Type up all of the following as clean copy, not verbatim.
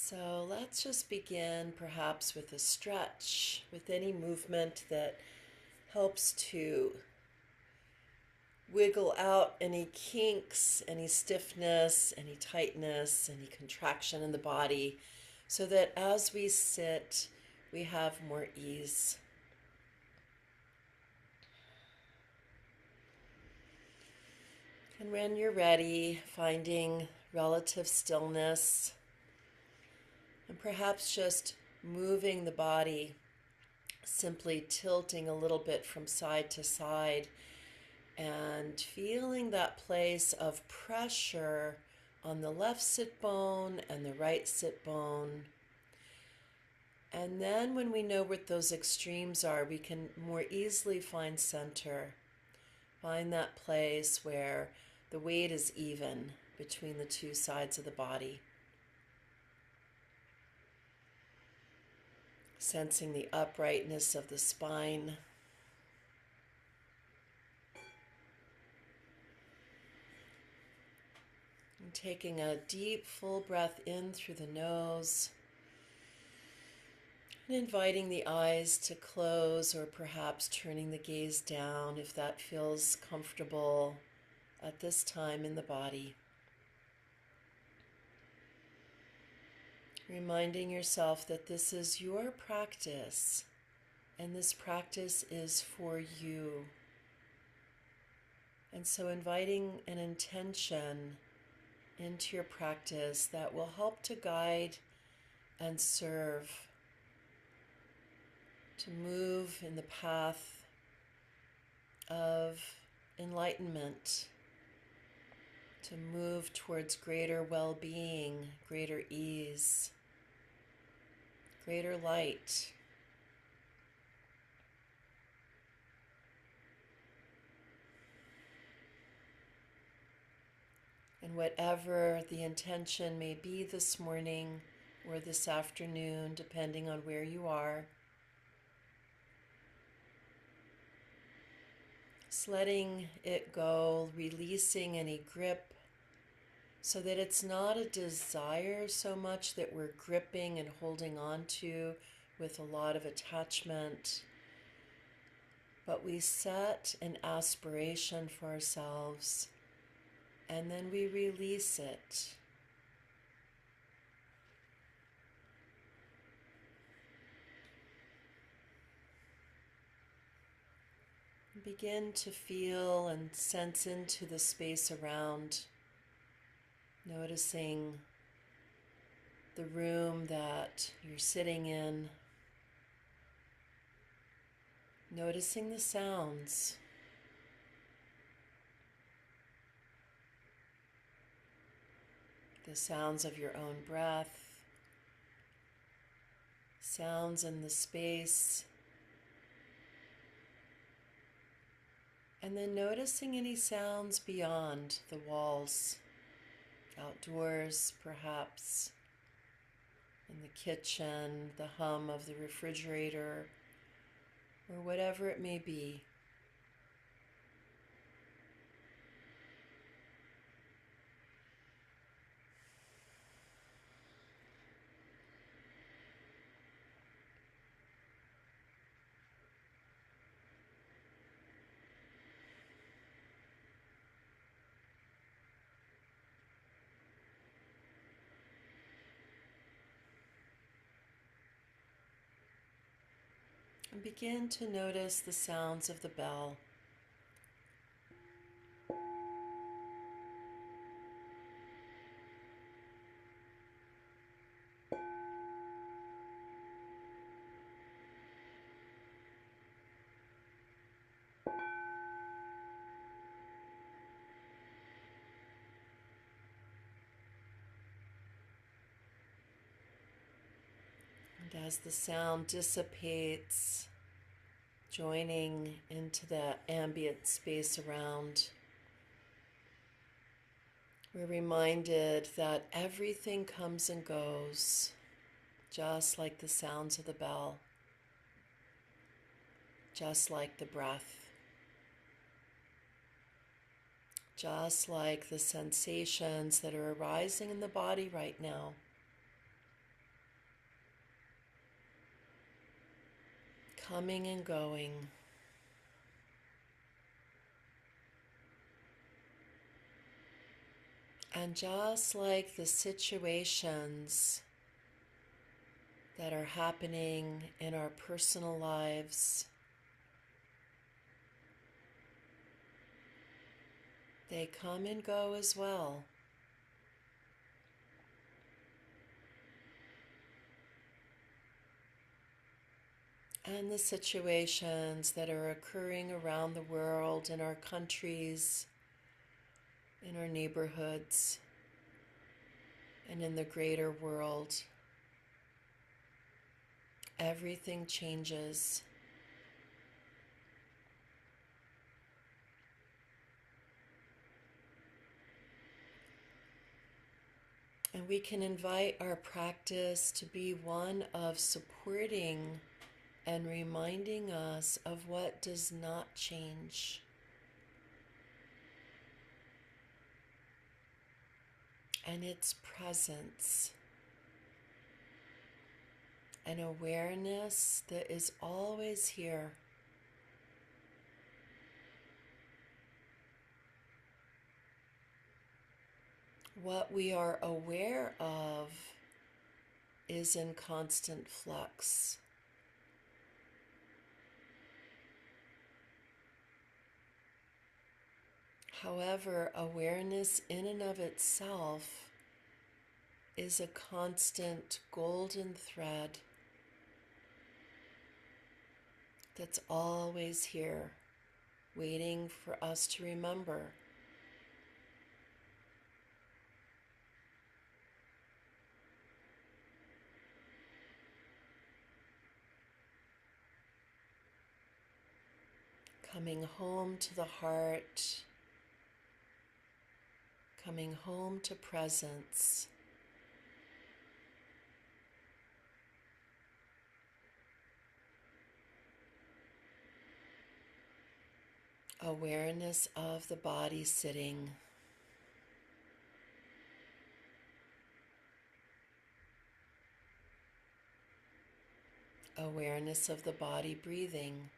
So let's just begin perhaps with a stretch, with any movement that helps to wiggle out any kinks, any stiffness, any tightness, any contraction in the body, so that as we sit, we have more ease. And when you're ready, finding relative stillness, and perhaps just moving the body, simply tilting a little bit from side to side and feeling that place of pressure on the left sit bone and the right sit bone. And then when we know what those extremes are, we can more easily find center. Find that place where the weight is even between the two sides of the body. Sensing the uprightness of the spine. And taking a deep, full breath in through the nose. And inviting the eyes to close, or perhaps turning the gaze down if that feels comfortable at this time in the body. Reminding yourself that this is your practice, and this practice is for you. And so inviting an intention into your practice that will help to guide and serve, to move in the path of enlightenment, to move towards greater well-being, greater ease, greater light. And whatever the intention may be this morning or this afternoon, depending on where you are, just letting it go, releasing any grip, so that it's not a desire so much that we're gripping and holding on to with a lot of attachment, but we set an aspiration for ourselves and then we release it. Begin to feel and sense into the space around, noticing the room that you're sitting in, noticing the sounds. The sounds of your own breath, sounds in the space, and then noticing any sounds beyond the walls, outdoors perhaps, in the kitchen, the hum of the refrigerator, or whatever it may be. And begin to notice the sounds of the bell. And as the sound dissipates, joining into the ambient space around, we're reminded that everything comes and goes, just like the sounds of the bell, just like the breath, just like the sensations that are arising in the body right now. coming and going. And just like the situations that are happening in our personal lives, they come and go as well. And the situations that are occurring around the world, in our countries, in our neighborhoods, and in the greater world. Everything changes. And we can invite our practice to be one of supporting and reminding us of what does not change. And its presence. An awareness that is always here. What we are aware of is in constant flux. However, awareness in and of itself is a constant golden thread that's always here, waiting for us to remember. Coming home to the heart, coming home to presence. Awareness of the body sitting. Awareness of the body breathing.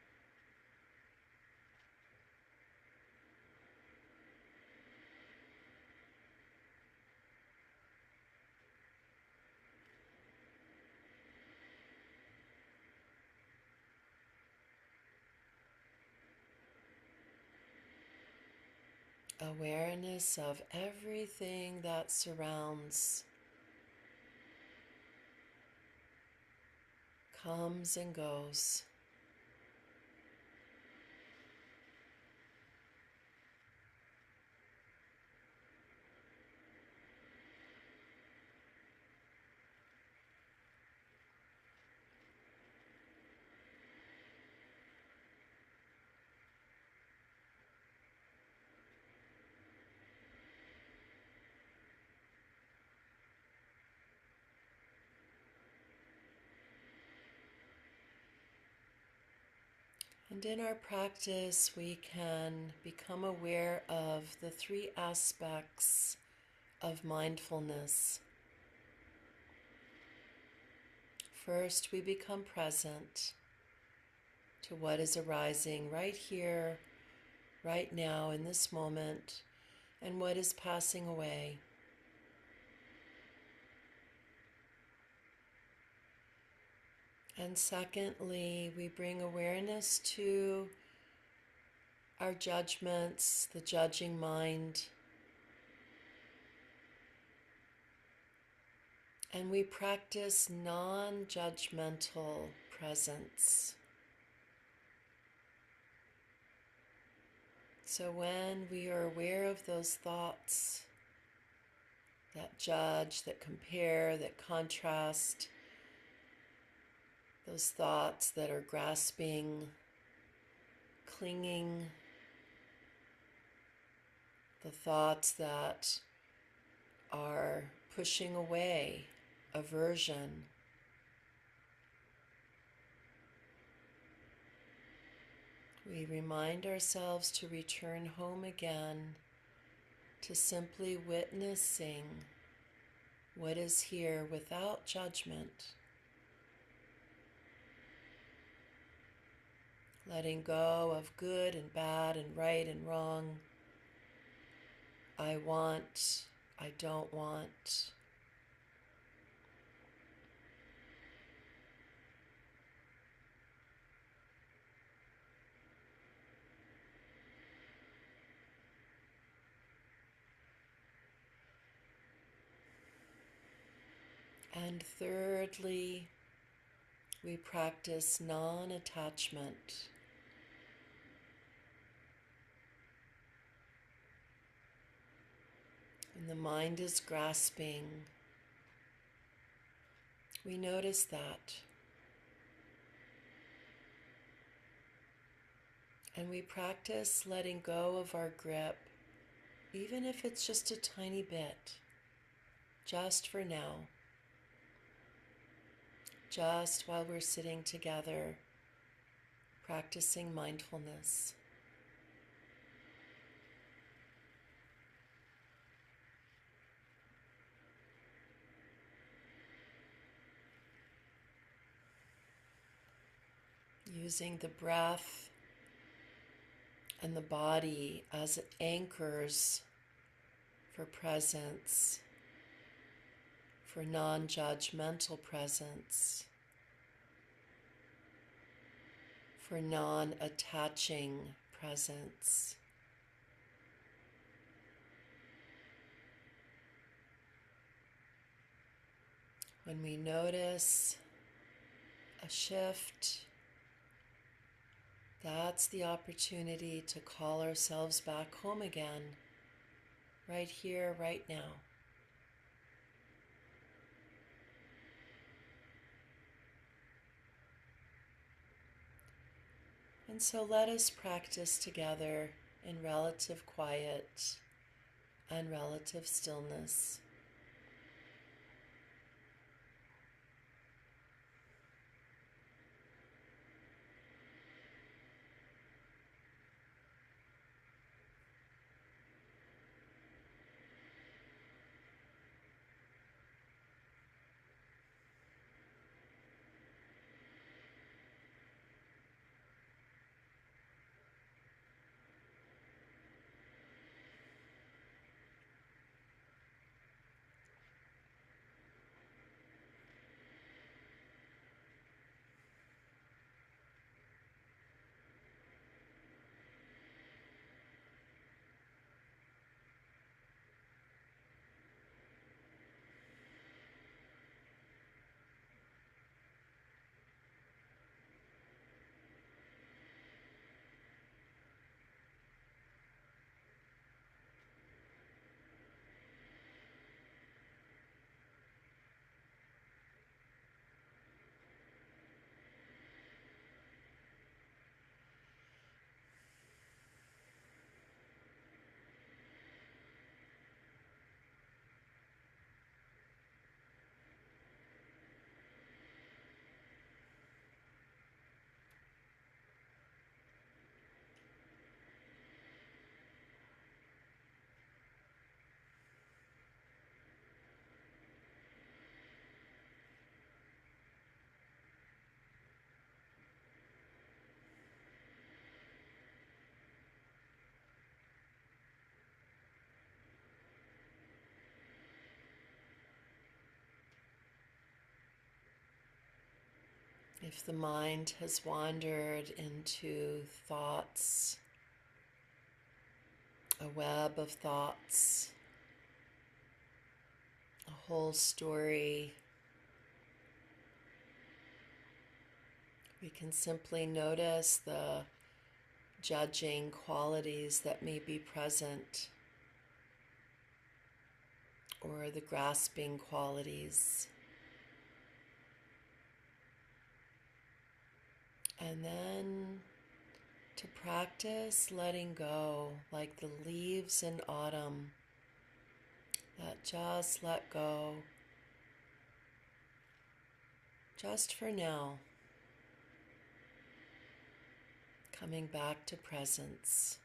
Awareness of everything that surrounds, comes and goes. And in our practice, we can become aware of the three aspects of mindfulness. First, we become present to what is arising right here, right now, in this moment, and what is passing away. And secondly, we bring awareness to our judgments, the judging mind, and we practice non-judgmental presence. So when we are aware of those thoughts that judge, that compare, that contrast, those thoughts that are grasping, clinging, the thoughts that are pushing away, aversion, we remind ourselves to return home again to simply witnessing what is here without judgment. letting go of good and bad and right and wrong. I want, I don't want. And thirdly, we practice non-attachment. When the mind is grasping, we notice that. And we practice letting go of our grip, even if it's just a tiny bit, just for now, just while we're sitting together, practicing mindfulness. Using the breath and the body as anchors for presence, for non-judgmental presence, for non-attaching presence. When we notice a shift, that's the opportunity to call ourselves back home again, right here, right now. And so let us practice together in relative quiet and relative stillness. If the mind has wandered into thoughts, a web of thoughts, a whole story, we can simply notice the judging qualities that may be present, or the grasping qualities. And then to practice letting go, like the leaves in autumn that just let go, just for now, coming back to presence.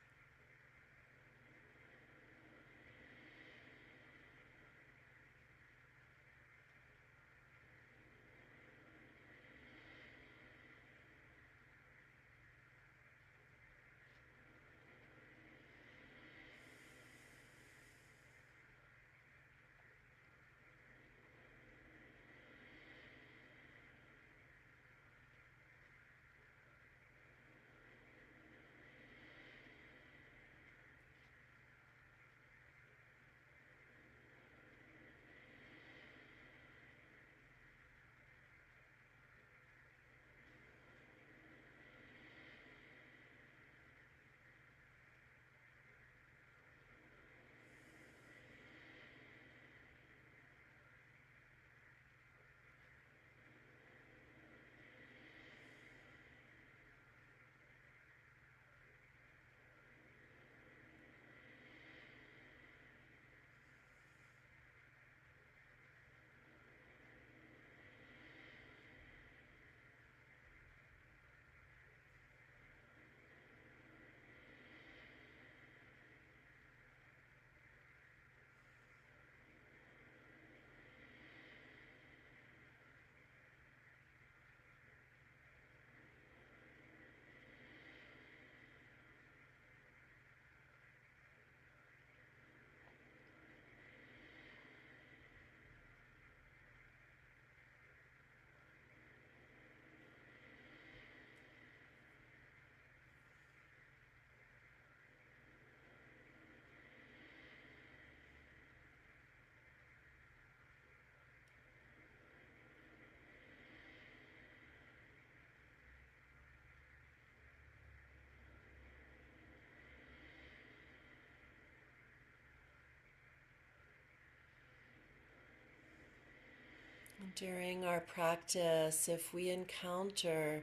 During our practice, if we encounter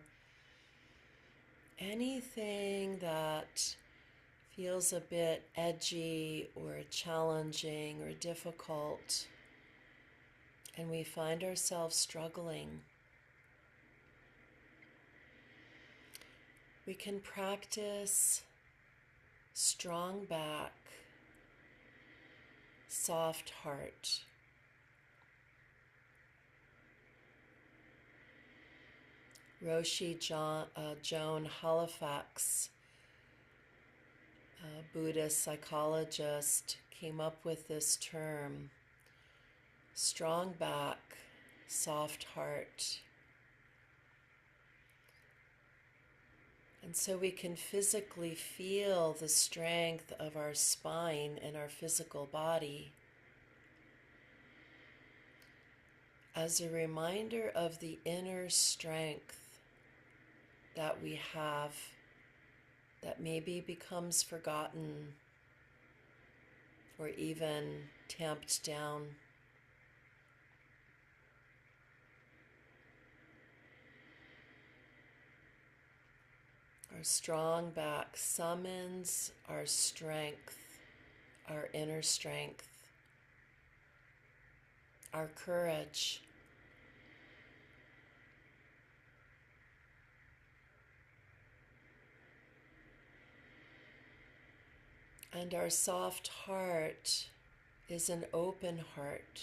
anything that feels a bit edgy or challenging or difficult, and we find ourselves struggling, we can practice strong back, soft heart. Roshi Joan Halifax, a Buddhist psychologist, came up with this term, strong back, soft heart. And so we can physically feel the strength of our spine in our physical body as a reminder of the inner strength that we have that maybe becomes forgotten or even tamped down. Our strong back summons our strength, our inner strength, our courage. And our soft heart is an open heart,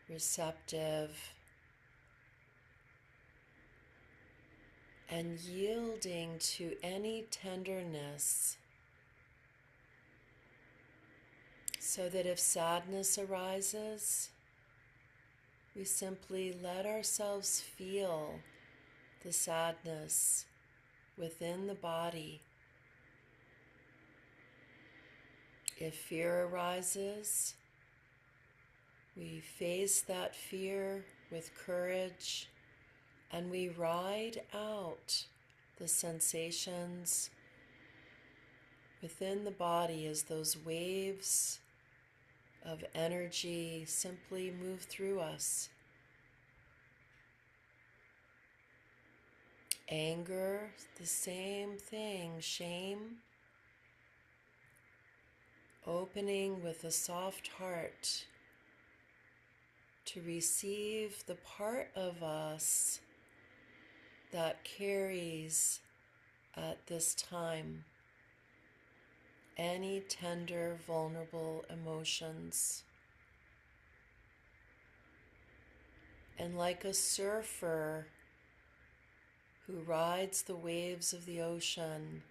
receptive, and yielding to any tenderness, so that if sadness arises, we simply let ourselves feel the sadness within the body. If fear arises, we face that fear with courage and we ride out the sensations within the body as those waves of energy simply move through us. Anger, the same thing. Shame, opening with a soft heart to receive the part of us that carries at this time any tender, vulnerable emotions. And like a surfer who rides the waves of the ocean,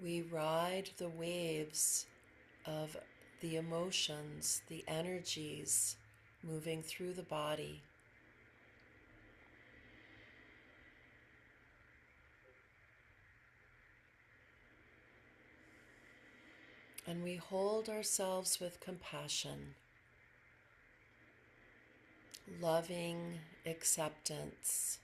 we ride the waves of the emotions, the energies moving through the body. And we hold ourselves with compassion, loving acceptance,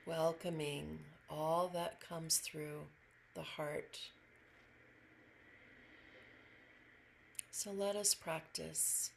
welcoming all that comes through the heart. So let us practice.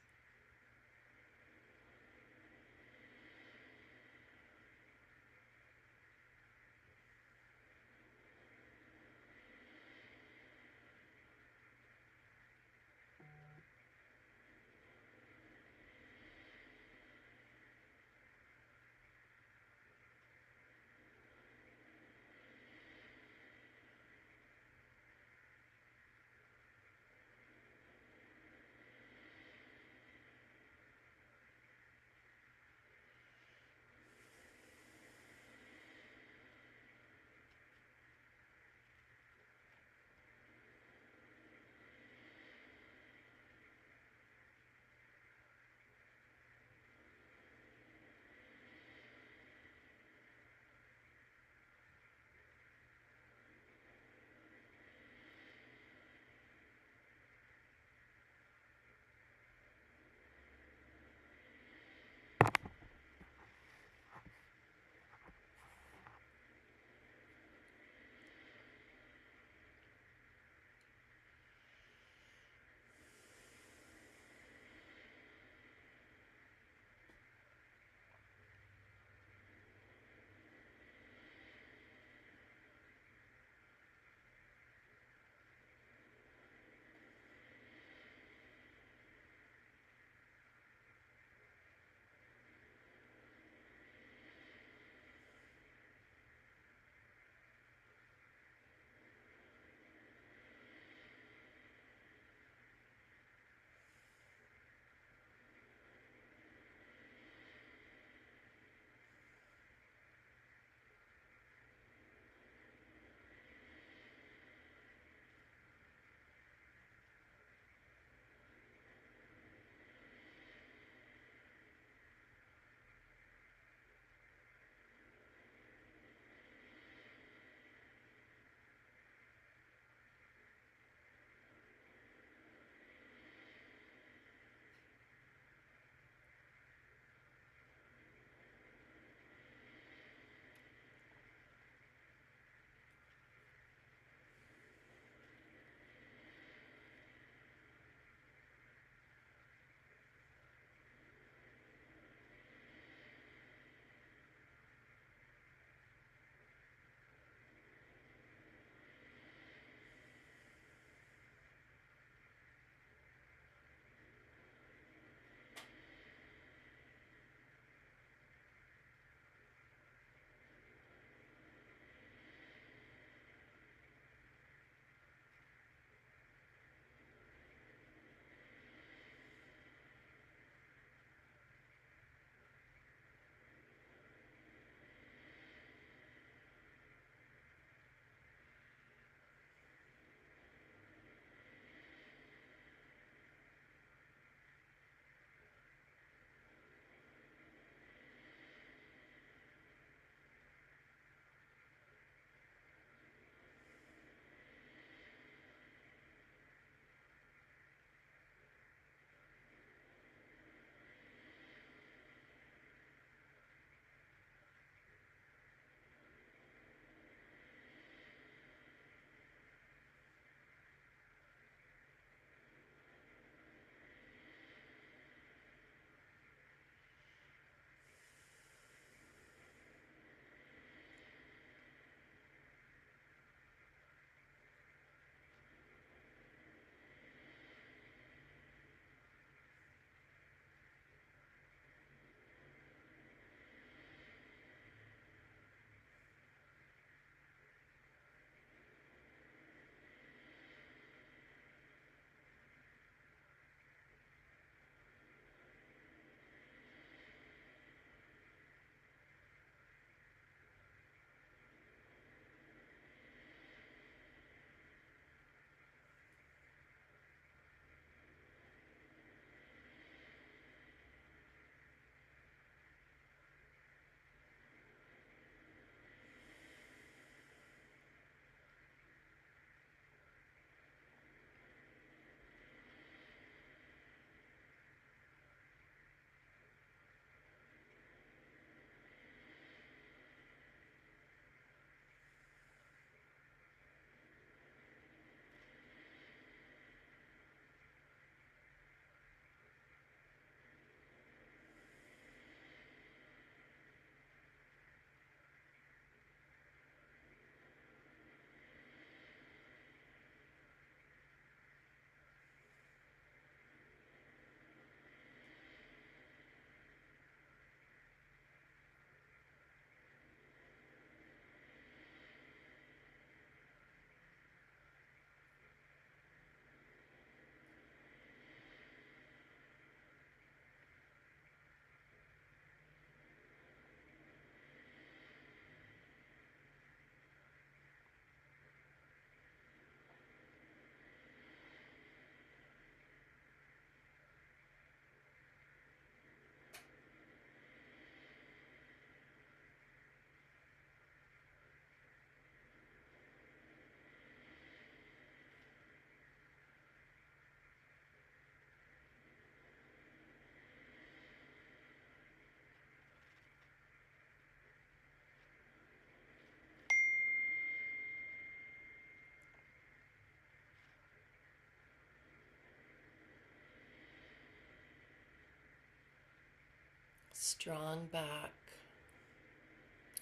strong back,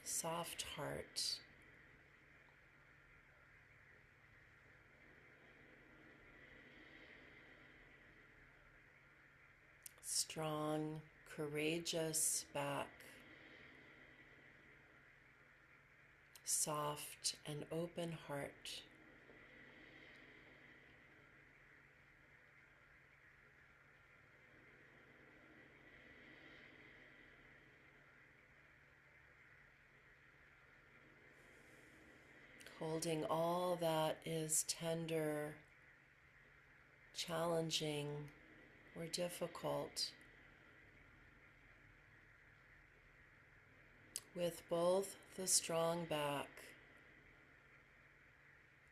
soft heart. Strong, courageous back, soft and open heart. Holding all that is tender, challenging, or difficult, with both the strong back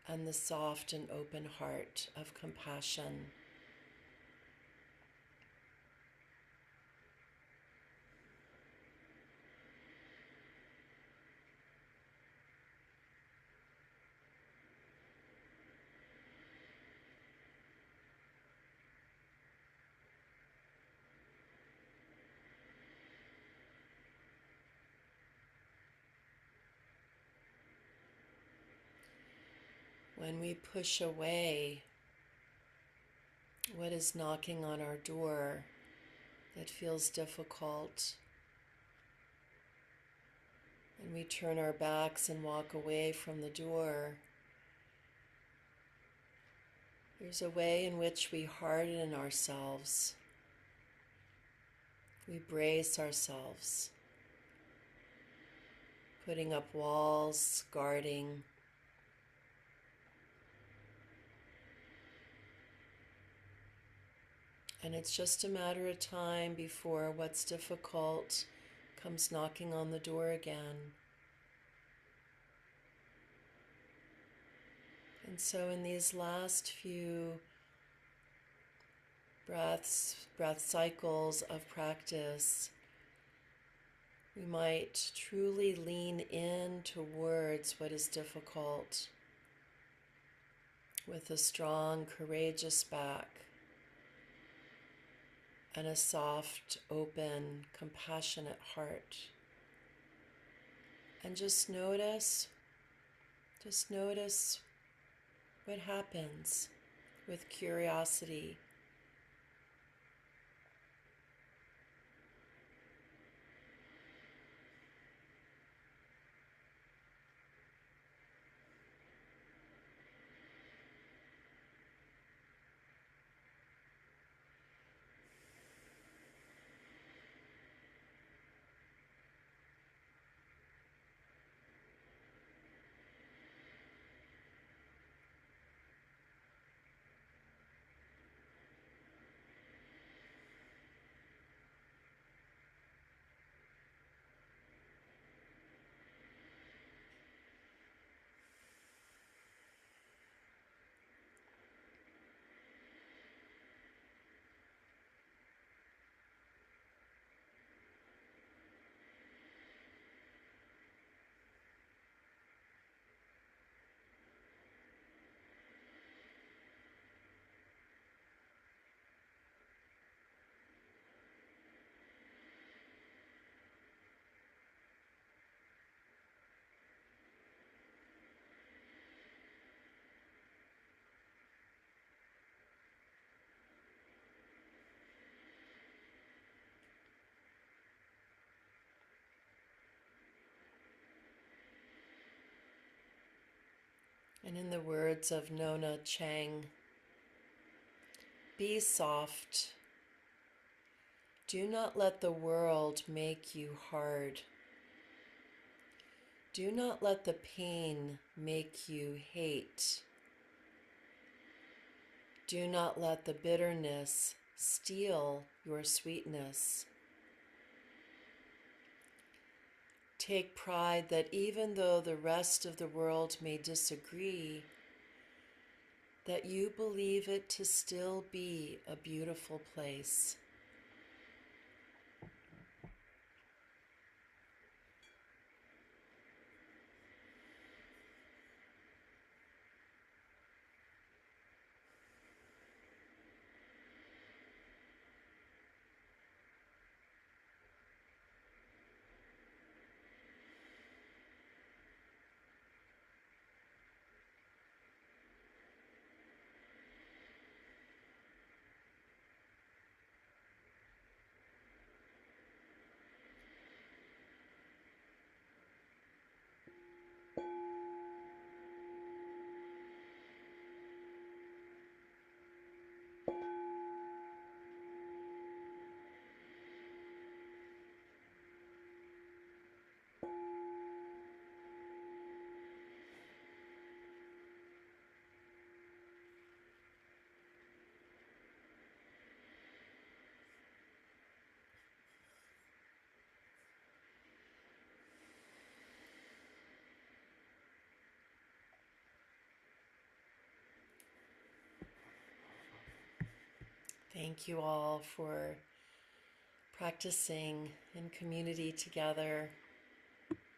and the soft and open heart of compassion. When we push away what is knocking on our door that feels difficult, and we turn our backs and walk away from the door, there's a way in which we harden ourselves. We brace ourselves, putting up walls, guarding. And it's just a matter of time before what's difficult comes knocking on the door again. And so in these last few breath cycles of practice, we might truly lean in towards what is difficult with a strong, courageous back and a soft, open, compassionate heart. And just notice what happens with curiosity. And in the words of Nona Chang, be soft. Do not let the world make you hard. Do not let the pain make you hate. Do not let the bitterness steal your sweetness. Take pride that even though the rest of the world may disagree, that you believe it to still be a beautiful place. Thank you all for practicing in community together.